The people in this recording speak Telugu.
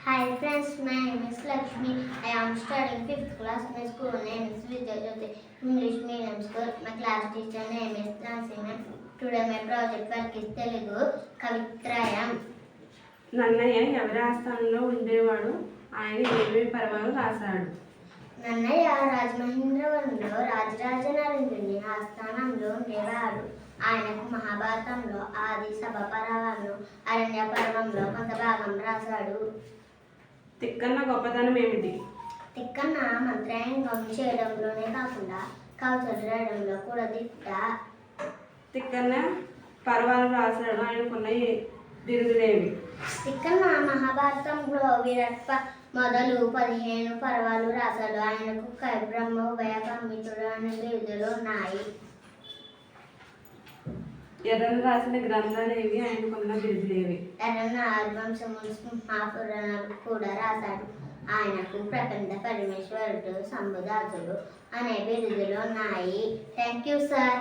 Hi friends, my name is Lakshmi. I am studying 5th class. My school name is Vidyajyoti English Medium School. My class teacher name is Nancy. Today my project work is Telugu Kavitrayam. Nannaya ఎవరి ఆస్థానంలో ఉండేవాడు? ఆయన ఏమేమి పర్వాలు రాశాడు? నన్నయ్య రాజమహేంద్రవరంలో రాజరాజ నరేంద్రుని ఆస్థానంలో ఉండేవాడు. ఆయనకు మహాభారతంలో ఆది సభ పర్వంలో అరణ్య పర్వంలో కొంత భాగం రాశాడు. తిక్కన్న గొప్పతనం ఏమిటి? తిక్కన్న మంత్రాంగం చేయడంలోనే కాకుండా కవితలు రాయడంలో కూడా దిట్ట. తిక్కన్న పర్వాలు రాశాడు. ఆయనకున్న బిరుదులేవి? తిక్కన్న మహాభారతంలో విరట్ మొదలు 15 పర్వాలు రాశాడు. ఆయనకు బ్రహ్మ ఉభయ కమ్మితుడు అనే బిరుదులు ఉన్నాయి. ఎర్రన రాసిన గ్రంథాలు ఏవి? ఆయనకున్న బిరుదులేవి? ఎర్రన ఆదివంశములు మహాపురాణాలు కూడా రాశాడు. ఆయనకు ప్రపంచ పరమేశ్వరుడు సంబుదాసుడు అనే బిరుదులు ఉన్నాయి. Thank you sir.